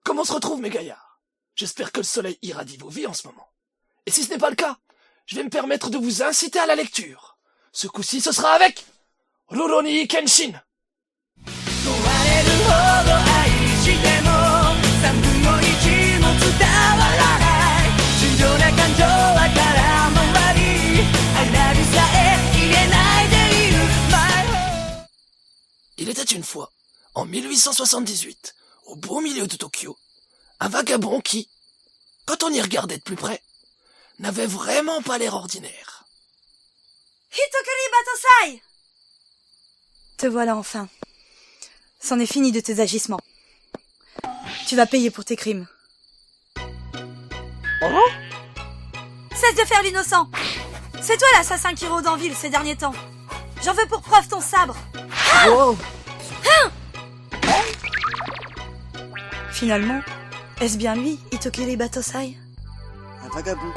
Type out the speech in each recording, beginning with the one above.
Comment on se retrouve, mes gaillards? J'espère que le soleil irradie vos vies en ce moment. Et si ce n'est pas le cas, je vais me permettre de vous inciter à la lecture. Ce coup-ci, ce sera avec Rurouni Kenshin. Il était une fois, en 1878, au beau milieu de Tokyo, un vagabond qui, quand on y regardait de plus près, n'avait vraiment pas l'air ordinaire. Hitokiri Batosai! Te voilà enfin. C'en est fini de tes agissements. Tu vas payer pour tes crimes. Cesse de faire l'innocent. C'est toi l'assassin qui rôde en ville ces derniers temps. J'en veux pour preuve ton sabre. Wow. Finalement, est-ce bien lui, Hitokiri Batosai? Un vagabond.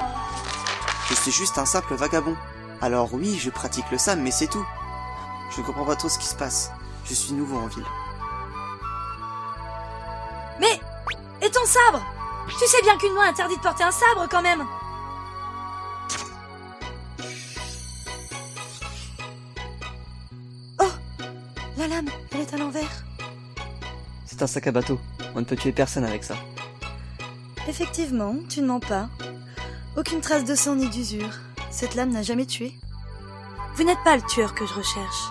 Je suis juste un simple vagabond. Alors oui, je pratique le sam, mais c'est tout. Je ne comprends pas trop ce qui se passe. Je suis nouveau en ville. Mais, et ton sabre? Tu sais bien qu'une loi interdit de porter un sabre quand même. Oh, la lame, elle est à l'envers. C'est un sac à bateau. On ne peut tuer personne avec ça. Effectivement, tu ne mens pas. Aucune trace de sang ni d'usure. Cette lame n'a jamais tué. Vous n'êtes pas le tueur que je recherche.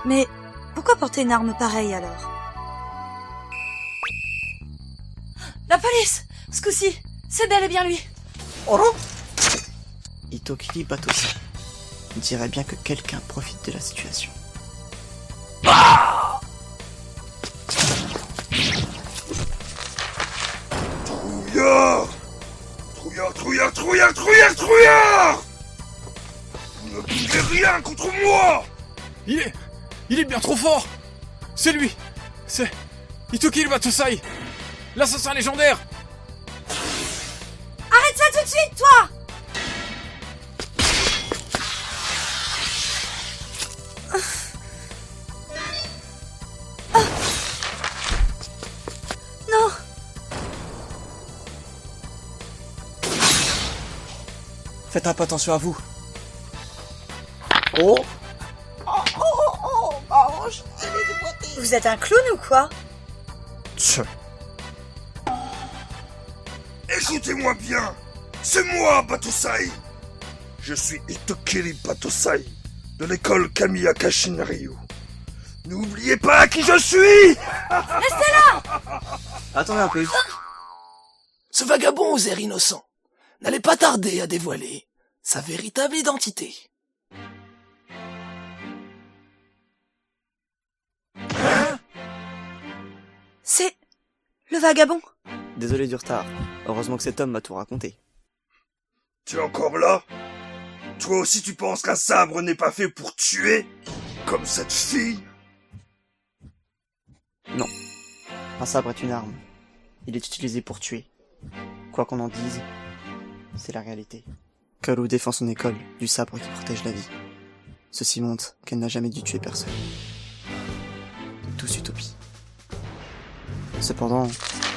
Mais pourquoi porter une arme pareille alors? La police! Ce coup-ci, c'est bel et bien lui. Hitokiri Batosai. On dirait bien que quelqu'un profite de la situation. Trouillard! Vous ne pouvez rien contre moi! Il est bien trop fort! C'est lui! C'est Hitokiri Batosai! L'assassin légendaire! Arrête ça tout de suite, toi! Non! Faites un peu attention à vous. Vous êtes un clown ou quoi? Écoutez-moi bien! C'est moi, Batosai! Je suis Hitokiri Batosai, de l'école Kamiya Kashinryu. N'oubliez pas qui je suis! Restez là! Attendez un peu. Ce vagabond aux airs innocents n'allait pas tarder à dévoiler sa véritable identité. C'est le vagabond. Désolé du retard. Heureusement que cet homme m'a tout raconté. Tu es encore là? Toi aussi tu penses qu'un sabre n'est pas fait pour tuer? Comme cette fille? Non. Un sabre est une arme. Il est utilisé pour tuer. Quoi qu'on en dise, c'est la réalité. Kaoru défend son école du sabre qui protège la vie. Ceci montre qu'elle n'a jamais dû tuer personne. Tous utopie. Cependant,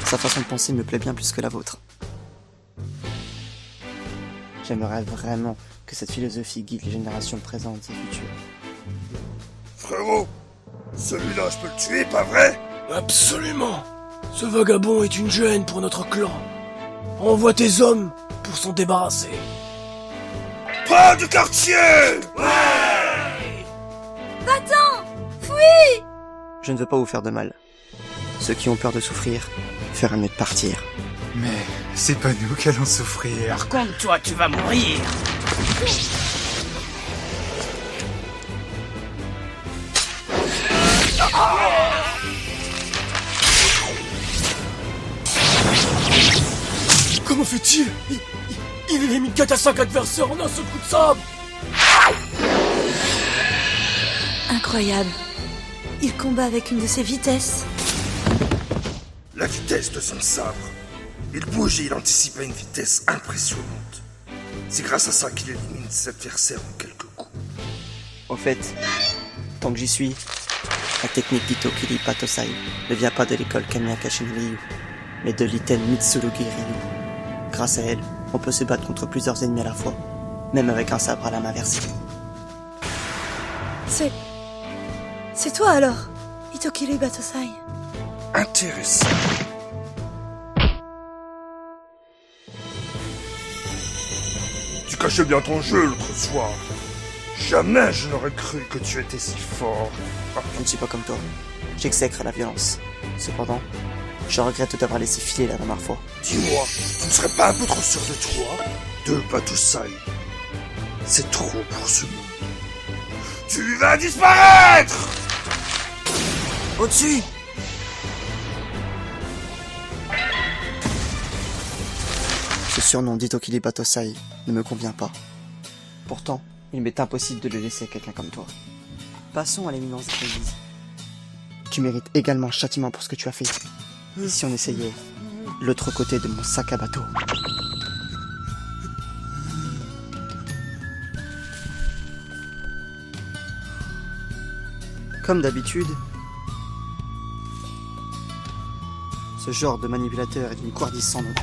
sa façon de penser me plaît bien plus que la vôtre. J'aimerais vraiment que cette philosophie guide les générations présentes et futures. Frérot, celui-là je peux le tuer, pas vrai? Absolument. Ce vagabond est une gêne pour notre clan. Envoie tes hommes pour s'en débarrasser. Pas du quartier! Va-t'en! Fuis! Je ne veux pas vous faire de mal. Ceux qui ont peur de souffrir feraient mieux de partir. Mais c'est pas nous qui allons souffrir. Par contre, toi, tu vas mourir. Comment fait-il? Il élimine 4 à 5 adversaires en un seul coup de sabre. Incroyable. Il combat avec une de ses vitesses. La vitesse de son sabre. Il bouge et il anticipe à une vitesse impressionnante. C'est grâce à ça qu'il élimine ses adversaires en quelques coups. Au fait, tant que j'y suis, la technique d'Itokiri Batosai ne vient pas de l'école Kamiya Kashin-ryu, mais de l'Iten Mitsurugi Ryu. Grâce à elle, on peut se battre contre plusieurs ennemis à la fois, même avec un sabre à la main versée. C'est toi alors, Itokiri Batosai. Intéressant. Tu cachais bien ton jeu l'autre soir. Jamais je n'aurais cru que tu étais si fort. Je ne suis pas comme toi. J'exècre la violence. Cependant, je regrette d'avoir laissé filer la dernière fois. Dis-moi, tu ne serais pas un peu trop sûr de toi? De Batosai. C'est trop pour ce monde. Tu vas disparaître! Au-dessus! Ce surnom d'Itokiri Batosai ne me convient pas. Pourtant, il m'est impossible de le laisser à quelqu'un comme toi. Passons à l'éminence des Kaisis. Tu mérites également un châtiment pour ce que tu as fait. Et si on essayait l'autre côté de mon sac à bateau? Comme d'habitude, ce genre de manipulateur est d'une couardise sans nom.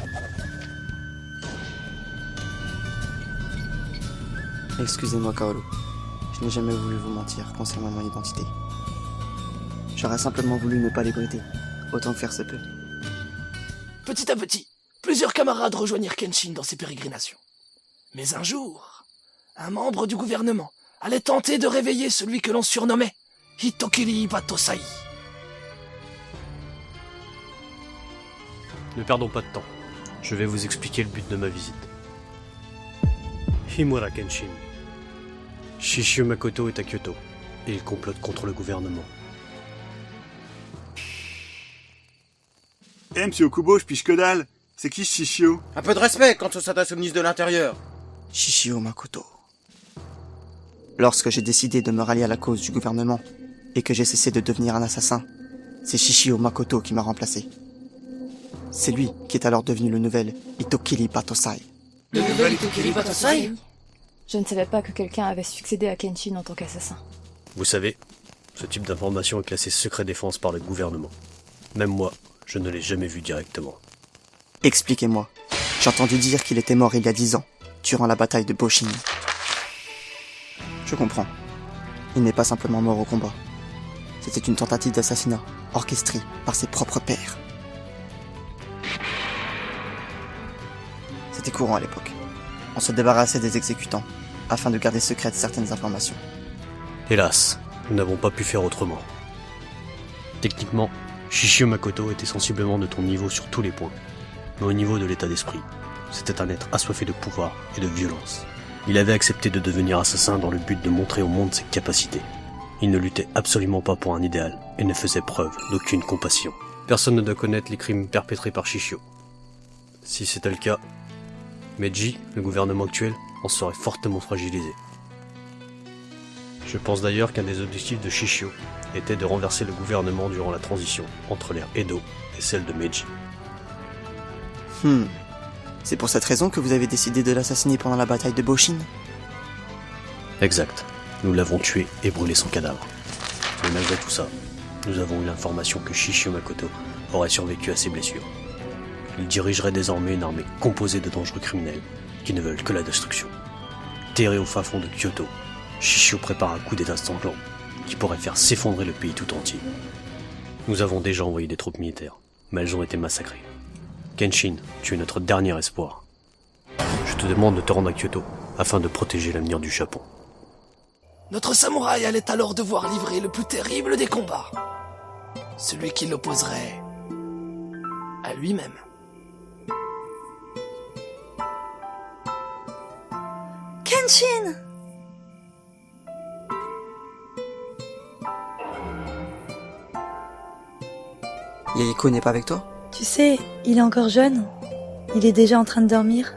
Excusez-moi, Kaoru. Je n'ai jamais voulu vous mentir concernant mon identité. J'aurais simplement voulu ne pas l'ébruiter, autant que faire se peut. Petit à petit, plusieurs camarades rejoignirent Kenshin dans ses pérégrinations. Mais un jour, un membre du gouvernement allait tenter de réveiller celui que l'on surnommait Itokiri Batosai. Ne perdons pas de temps. Je vais vous expliquer le but de ma visite. Himura Kenshin. Shishio Makoto est à Kyoto, et il complote contre le gouvernement. Eh, monsieur Okubo, je piche que dalle. C'est qui ce Shishio? Un peu de respect quand on s'adresse au ministre de l'Intérieur. Shishio Makoto. Lorsque j'ai décidé de me rallier à la cause du gouvernement, et que j'ai cessé de devenir un assassin, c'est Shishio Makoto qui m'a remplacé. C'est lui qui est alors devenu le nouvel Itokiri Batosai. Le nouvel Itokiri Batosai? Je ne savais pas que quelqu'un avait succédé à Kenshin en tant qu'assassin. Vous savez, ce type d'information est classé secret défense par le gouvernement. Même moi, je ne l'ai jamais vu directement. Expliquez-moi. J'ai entendu dire qu'il était mort il y a 10 ans, durant la bataille de Boshin. Je comprends. Il n'est pas simplement mort au combat. C'était une tentative d'assassinat, orchestrée par ses propres pairs. C'était courant à l'époque. On se débarrassait des exécutants, afin de garder secrètes certaines informations. Hélas, nous n'avons pas pu faire autrement. Techniquement, Shishio Makoto était sensiblement de ton niveau sur tous les points. Mais au niveau de l'état d'esprit, c'était un être assoiffé de pouvoir et de violence. Il avait accepté de devenir assassin dans le but de montrer au monde ses capacités. Il ne luttait absolument pas pour un idéal et ne faisait preuve d'aucune compassion. Personne ne doit connaître les crimes perpétrés par Shishio. Si c'était le cas, Meiji, le gouvernement actuel, en serait fortement fragilisé. Je pense d'ailleurs qu'un des objectifs de Shishio était de renverser le gouvernement durant la transition entre l'ère Edo et celle de Meiji. C'est pour cette raison que vous avez décidé de l'assassiner pendant la bataille de Boshin? Exact. Nous l'avons tué et brûlé son cadavre. Mais malgré tout ça, nous avons eu l'information que Shishio Makoto aurait survécu à ses blessures. Il dirigerait désormais une armée composée de dangereux criminels qui ne veulent que la destruction. Terré au fin fond de Kyoto, Shishio prépare un coup d'état sanglant qui pourrait faire s'effondrer le pays tout entier. Nous avons déjà envoyé des troupes militaires, mais elles ont été massacrées. Kenshin, tu es notre dernier espoir. Je te demande de te rendre à Kyoto afin de protéger l'avenir du Japon. Notre samouraï allait alors devoir livrer le plus terrible des combats. Celui qui l'opposerait à lui-même. Kenshin! Yahiko n'est pas avec toi? Tu sais, il est encore jeune. Il est déjà en train de dormir.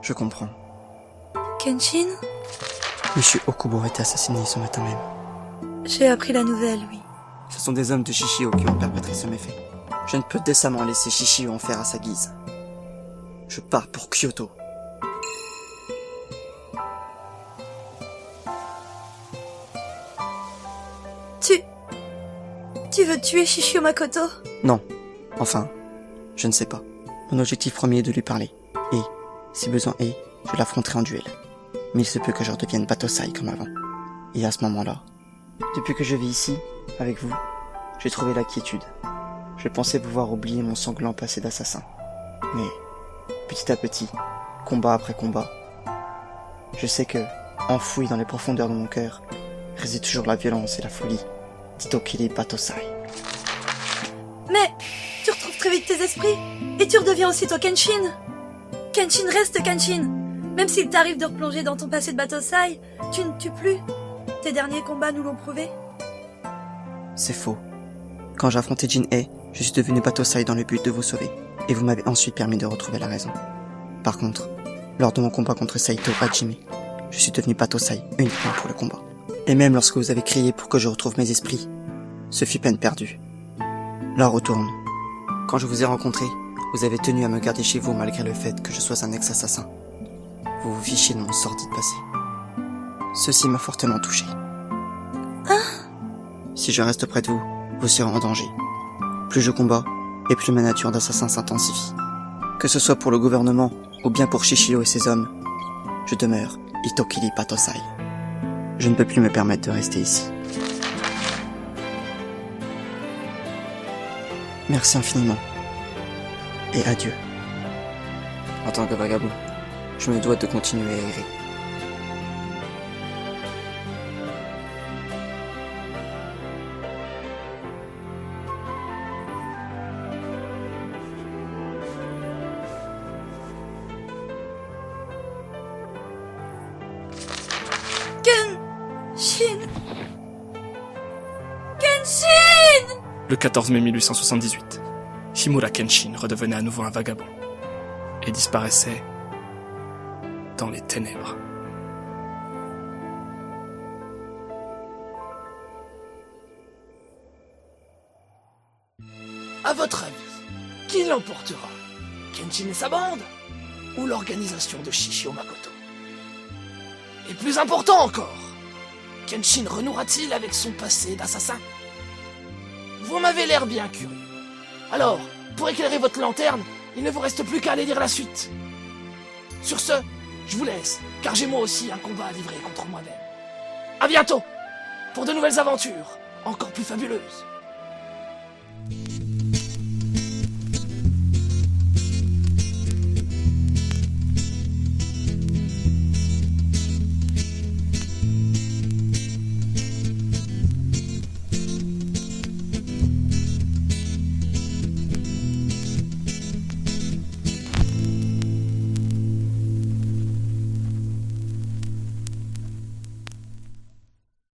Je comprends. Kenshin? Monsieur Okubo a été assassiné ce matin même. J'ai appris la nouvelle, oui. Ce sont des hommes de Shishio qui ont perpétré ce méfait. Je ne peux décemment laisser Shishio en faire à sa guise. Je pars pour Kyoto. Tu veux tuer Shishio Makoto? Non. Enfin, je ne sais pas. Mon objectif premier est de lui parler. Et, si besoin est, je l'affronterai en duel. Mais il se peut que je redevienne Batosai comme avant. Et à ce moment-là, depuis que je vis ici, avec vous, j'ai trouvé la quiétude. Je pensais pouvoir oublier mon sanglant passé d'assassin. Mais, petit à petit, combat après combat, je sais que, enfoui dans les profondeurs de mon cœur, réside toujours la violence et la folie d'Itokiri Batosai. Mais tu retrouves très vite tes esprits et tu redeviens aussitôt Kenshin. Kenshin reste Kenshin. Même s'il t'arrive de replonger dans ton passé de Batosai, tu ne tues plus. Tes derniers combats nous l'ont prouvé. C'est faux. Quand j'ai affronté Jin-Hei, je suis devenu Batosai dans le but de vous sauver, et vous m'avez ensuite permis de retrouver la raison. Par contre, lors de mon combat contre Saito Hajime, je suis devenu Batosai uniquement pour le combat. Et même lorsque vous avez crié pour que je retrouve mes esprits, ce fut peine perdue. L'heure retourne. Quand je vous ai rencontré, vous avez tenu à me garder chez vous malgré le fait que je sois un ex-assassin. Vous vous fichiez de mon sordide passé. Ceci m'a fortement touché. Si je reste près de vous, vous serez en danger. Plus je combats, et plus ma nature d'assassin s'intensifie. Que ce soit pour le gouvernement, ou bien pour Shishio et ses hommes, je demeure Itokiri Batosai. Je ne peux plus me permettre de rester ici. Merci infiniment. Et adieu. En tant que vagabond, je me dois de continuer à errer. Kenshin! Le 14 mai 1878, Shimura Kenshin redevenait à nouveau un vagabond et disparaissait dans les ténèbres. À votre avis, qui l'emportera? Kenshin et sa bande? Ou l'organisation de Shishio Makoto? Et plus important encore, Kenshin renouera-t-il avec son passé d'assassin? Vous m'avez l'air bien curieux. Alors, pour éclairer votre lanterne, il ne vous reste plus qu'à aller lire la suite. Sur ce, je vous laisse, car j'ai moi aussi un combat à livrer contre moi-même. À bientôt, pour de nouvelles aventures, encore plus fabuleuses.